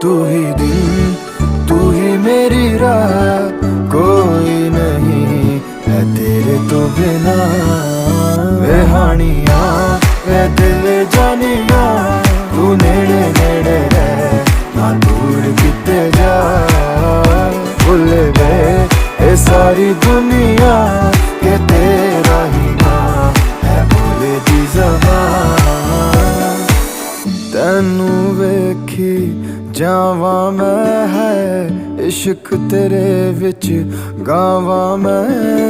तू ही दिल, तू ही मेरी राह, कोई नहीं है तेरे तो बिना। वे हानिया वे दिल जानिया, तू नेड़े नेड़े रह ना दूर किते जा। भुल गए ये सारी दुनिया के तेरा ही ना है भोले दी ज़बान। तैनू वेखी जावां मैं है इश्क तेरे विच गावां मैं।